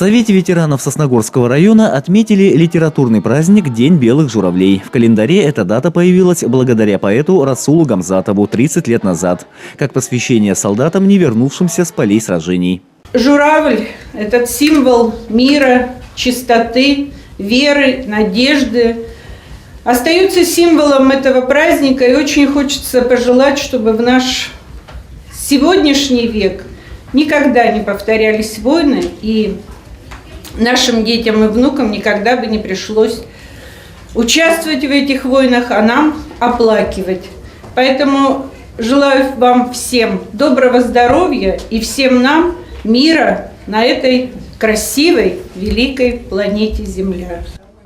Совете ветеранов Сосногорского района отметили литературный праздник «День белых журавлей». В календаре эта дата появилась благодаря поэту Расулу Гамзатову 30 лет назад, как посвящение солдатам, не вернувшимся с полей сражений. Журавль – это символ мира, чистоты, веры, надежды. Остается символом этого праздника, и очень хочется пожелать, чтобы в наш сегодняшний век никогда не повторялись войны, и нашим детям и внукам никогда бы не пришлось участвовать в этих войнах, а нам оплакивать. Поэтому желаю вам всем доброго здоровья и всем нам мира на этой красивой, великой планете Земля.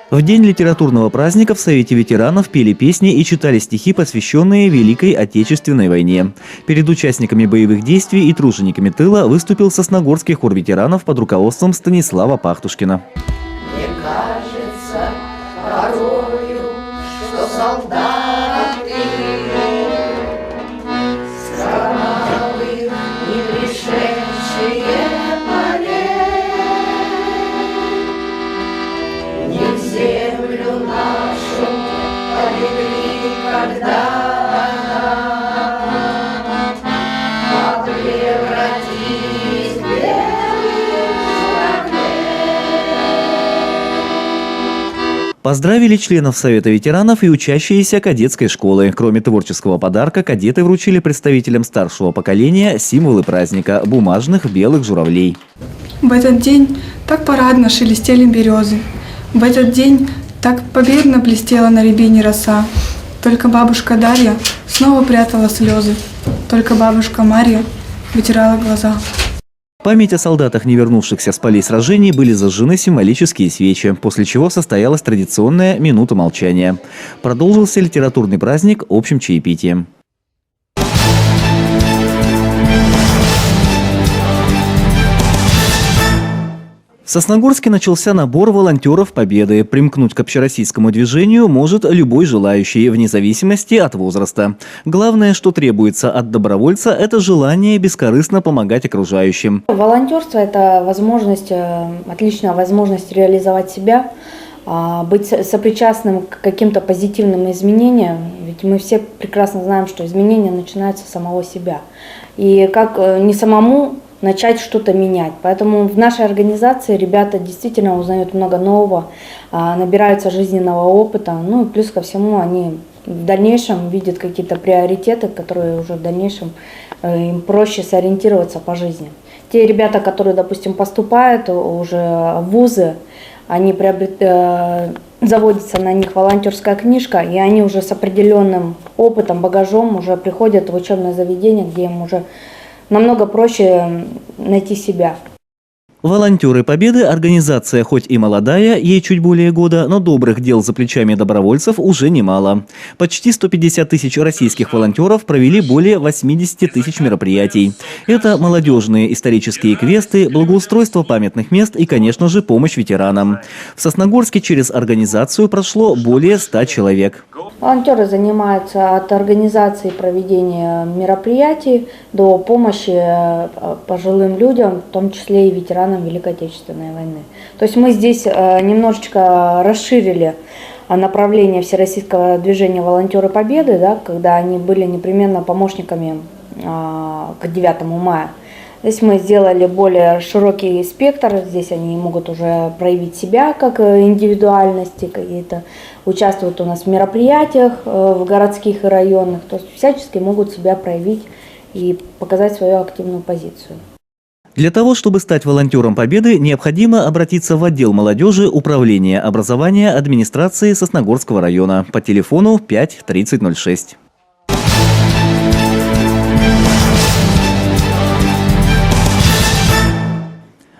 В день литературного праздника в Совете ветеранов пели песни и читали стихи, посвященные Великой Отечественной войне. Перед участниками боевых действий и тружениками тыла выступил Сосногорский хор ветеранов под руководством Станислава Пахтушкина. Мне кажется порою, что солдаты скромных не пришедшие землю нашу полегли когда-то, а превратились в белых журавлей. Поздравили членов Совета ветеранов и учащиеся кадетской школы. Кроме творческого подарка, кадеты вручили представителям старшего поколения символы праздника – бумажных белых журавлей. В этот день так парадно шелестели березы. В этот день так победно блестела на рябине роса. Только бабушка Дарья снова прятала слезы. Только бабушка Марья вытирала глаза. В память о солдатах, не вернувшихся с полей сражений, были зажжены символические свечи, после чего состоялась традиционная минута молчания. Продолжился литературный праздник общим чаепитием. В Сосногорске начался набор волонтеров Победы. Примкнуть к общероссийскому движению может любой желающий, вне зависимости от возраста. Главное, что требуется от добровольца, это желание бескорыстно помогать окружающим. Волонтерство – это возможность, отличная возможность реализовать себя, быть сопричастным к каким-то позитивным изменениям. Ведь мы все прекрасно знаем, что изменения начинаются с самого себя. И как не самому начать что-то менять. Поэтому в нашей организации ребята действительно узнают много нового, набираются жизненного опыта. Ну и плюс ко всему они в дальнейшем видят какие-то приоритеты, которые уже в дальнейшем им проще сориентироваться по жизни. Те ребята, которые, допустим, поступают уже в вузы, они заводится на них волонтерская книжка, и они уже с определенным опытом, багажом уже приходят в учебное заведение, где им уже намного проще найти себя. Волонтеры Победы – организация хоть и молодая, ей чуть более года, но добрых дел за плечами добровольцев уже немало. Почти 150 тысяч российских волонтеров провели более 80 тысяч мероприятий. Это молодежные исторические квесты, благоустройство памятных мест и, конечно же, помощь ветеранам. В Сосногорске через организацию прошло более 100 человек. Волонтеры занимаются от организации проведения мероприятий до помощи пожилым людям, в том числе и ветеранам Великой Отечественной войны. То есть мы здесь немножечко расширили направление Всероссийского движения «Волонтеры Победы», да, когда они были непременно помощниками к 9 мая. Здесь мы сделали более широкий спектр, здесь они могут уже проявить себя как индивидуальности, какие-то участвуют у нас в мероприятиях в городских и районных, то есть всячески могут себя проявить и показать свою активную позицию. Для того, чтобы стать волонтером Победы, необходимо обратиться в отдел молодежи Управления образования администрации Сосногорского района по телефону 5 30 06.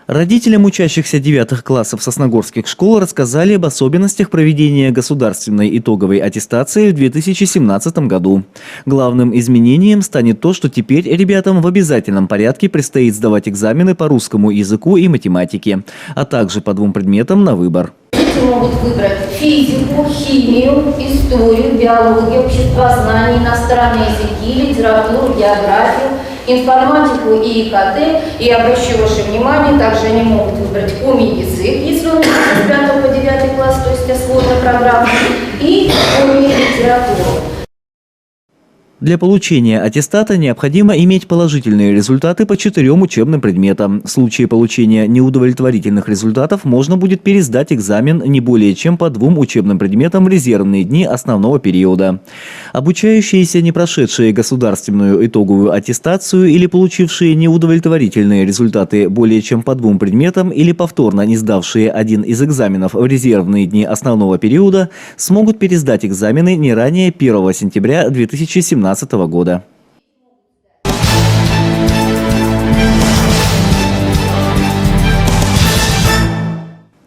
Родителям учащихся 9 классов сосногорских школ рассказали об особенностях проведения государственной итоговой аттестации в 2017 году. Главным изменением станет то, что теперь ребятам в обязательном порядке предстоит сдавать экзамены по русскому языку и математике, а также по 2 предметам на выбор. Дети могут выбрать физику, химию, историю, биологию, обществознание, иностранные языки, литературу, географию, информатику и ИКТ. И обращу ваше внимание, также они могут выбрать коми-язык, если он с 5 по 9 класс, то есть освоена программа, и коми-литературу. Для получения аттестата необходимо иметь положительные результаты по 4 учебным предметам. В случае получения неудовлетворительных результатов можно будет пересдать экзамен не более чем по 2 учебным предметам в резервные дни основного периода. Обучающиеся, не прошедшие государственную итоговую аттестацию или получившие неудовлетворительные результаты более чем по 2 предметам или повторно не сдавшие один из экзаменов в резервные дни основного периода, смогут пересдать экзамены не ранее 1 сентября 2017 года.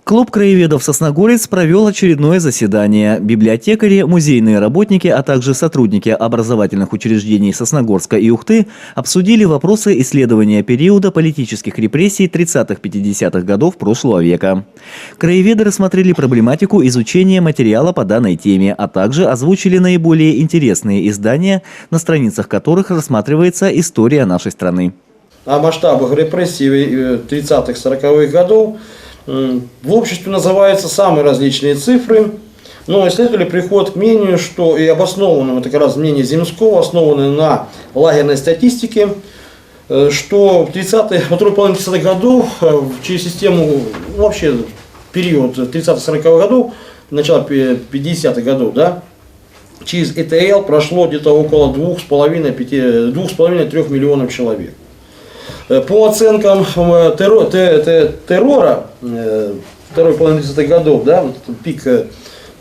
Клуб краеведов «Сосногорец» провел очередное заседание. Библиотекари, музейные работники, а также сотрудники образовательных учреждений Сосногорска и Ухты обсудили вопросы исследования периода политических репрессий 30-50-х годов прошлого века. Краеведы рассмотрели проблематику изучения материала по данной теме, а также озвучили наиболее интересные издания, на страницах которых рассматривается история нашей страны. О масштабах репрессий 30-40-х годов в обществе называются самые различные цифры, но исследователи приходят к мнению, что и обоснованным, это как раз мнение Земского, основанное на лагерной статистике, что в 2-й половине 30-х годов через систему, вообще период 30-40-х годов, начало 50-х годов, да, через ЭТЛ прошло где-то около 2,5-3 миллионов человек. По оценкам террора второй половины 30-х годов, да, пик 36-й,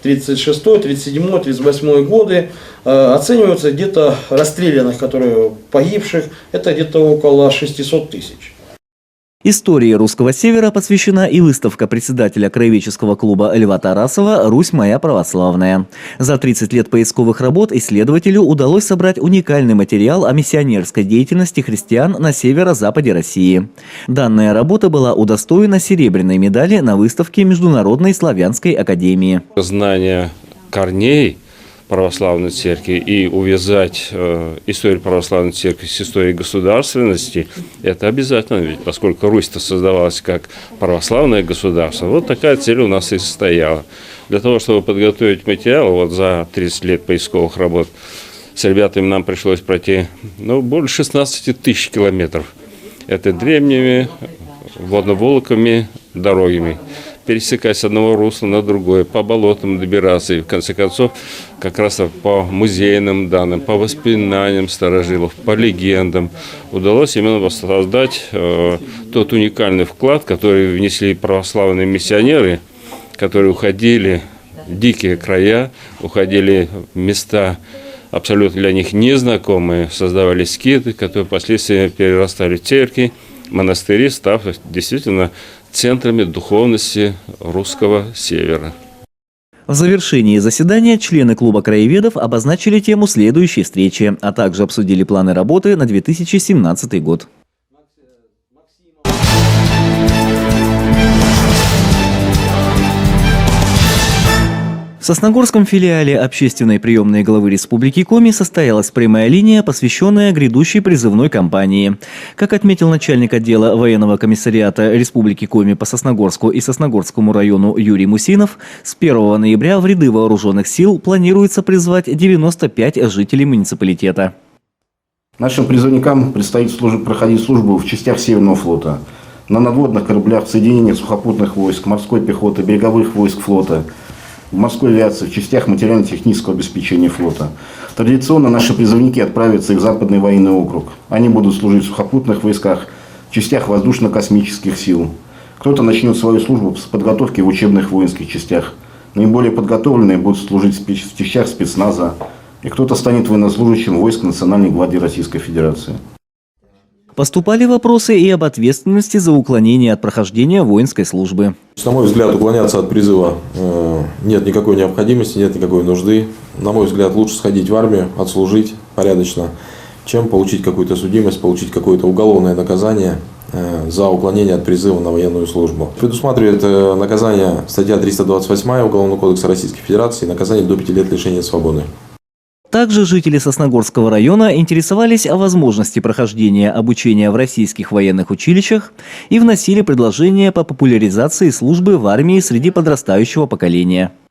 37-й, 38-й годы, оцениваются где-то расстрелянных, которые погибших, это где-то около 600 тысяч. Истории русского севера посвящена и выставка председателя краеведческого клуба Льва Тарасова «Русь моя православная». За 30 лет поисковых работ исследователю удалось собрать уникальный материал о миссионерской деятельности христиан на северо-западе России. Данная работа была удостоена серебряной медали на выставке Международной славянской академии. Знание корней православной церкви и увязать историю православной церкви с историей государственности, это обязательно, ведь поскольку Русь-то создавалась как православное государство, вот такая цель у нас и состояла. Для того, чтобы подготовить материал, вот за 30 лет поисковых работ, с ребятами нам пришлось пройти более 16 тысяч километров. Это древними водно-волоковыми дорогами. Пересекать с одного русла на другое, по болотам добираться. И в конце концов, как раз по музейным данным, по воспоминаниям старожилов, по легендам, удалось именно воссоздать тот уникальный вклад, который внесли православные миссионеры, которые уходили в дикие края, уходили в места абсолютно для них незнакомые, создавали скиты, которые впоследствии перерастали в церкви, монастыри, став действительно центрами духовности русского севера. В завершении заседания члены клуба краеведов обозначили тему следующей встречи, а также обсудили планы работы на 2017 год. В Сосногорском филиале общественной приемной главы Республики Коми состоялась прямая линия, посвященная грядущей призывной кампании. Как отметил начальник отдела военного комиссариата Республики Коми по Сосногорску и Сосногорскому району Юрий Мусинов, с 1 ноября в ряды вооруженных сил планируется призвать 95 жителей муниципалитета. Нашим призывникам предстоит проходить службу в частях Северного флота, на надводных кораблях, соединениях сухопутных войск, морской пехоты, береговых войск флота, в морской авиации, в частях материально-технического обеспечения флота. Традиционно наши призывники отправятся и в Западный военный округ. Они будут служить в сухопутных войсках, в частях воздушно-космических сил. Кто-то начнет свою службу с подготовки в учебных воинских частях. Наиболее подготовленные будут служить в частях спецназа. И кто-то станет военнослужащим войск Национальной гвардии Российской Федерации. Поступали вопросы и об ответственности за уклонение от прохождения воинской службы. На мой взгляд, уклоняться от призыва нет никакой необходимости, нет никакой нужды. На мой взгляд, лучше сходить в армию, отслужить порядочно, чем получить какую-то судимость, получить какое-то уголовное наказание за уклонение от призыва на военную службу. Предусматривает наказание статья 328 Уголовного кодекса Российской Федерации, наказание до 5 лет лишения свободы. Также жители Сосногорского района интересовались о возможности прохождения обучения в российских военных училищах и вносили предложения по популяризации службы в армии среди подрастающего поколения. –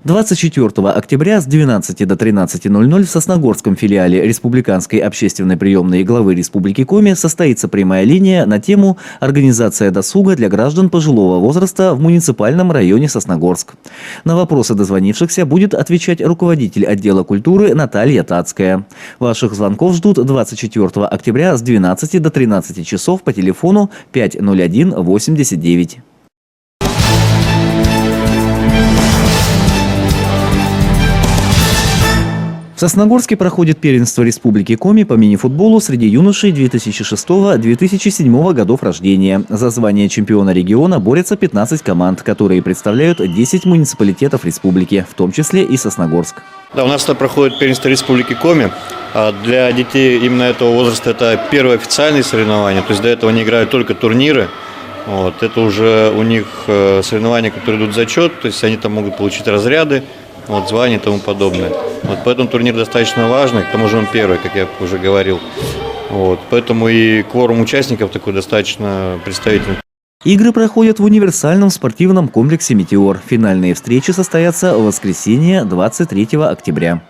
24 октября с 12 до 13:00 в Сосногорском филиале Республиканской общественной приемной главы Республики Коми состоится прямая линия на тему «Организация досуга для граждан пожилого возраста в муниципальном районе Сосногорск». На вопросы дозвонившихся будет отвечать руководитель отдела культуры Наталья Тацкая. Ваших звонков ждут 24 октября с 12 до 13 часов по телефону 501 89. В Сосногорске проходит первенство Республики Коми по мини-футболу среди юношей 2006-2007 годов рождения. За звание чемпиона региона борются 15 команд, которые представляют 10 муниципалитетов республики, в том числе и Сосногорск. Да, у нас проходит первенство Республики Коми. Для детей именно этого возраста это первое официальное соревнование. То есть до этого они играют только турниры. Вот, это уже у них соревнования, которые идут в зачет, то есть они там могут получить разряды, вот, звания и тому подобное. Вот, поэтому турнир достаточно важный, к тому же он первый, как я уже говорил. Вот, поэтому и кворум участников такой достаточно представительный. Игры проходят в универсальном спортивном комплексе «Метеор». Финальные встречи состоятся в воскресенье 23 октября.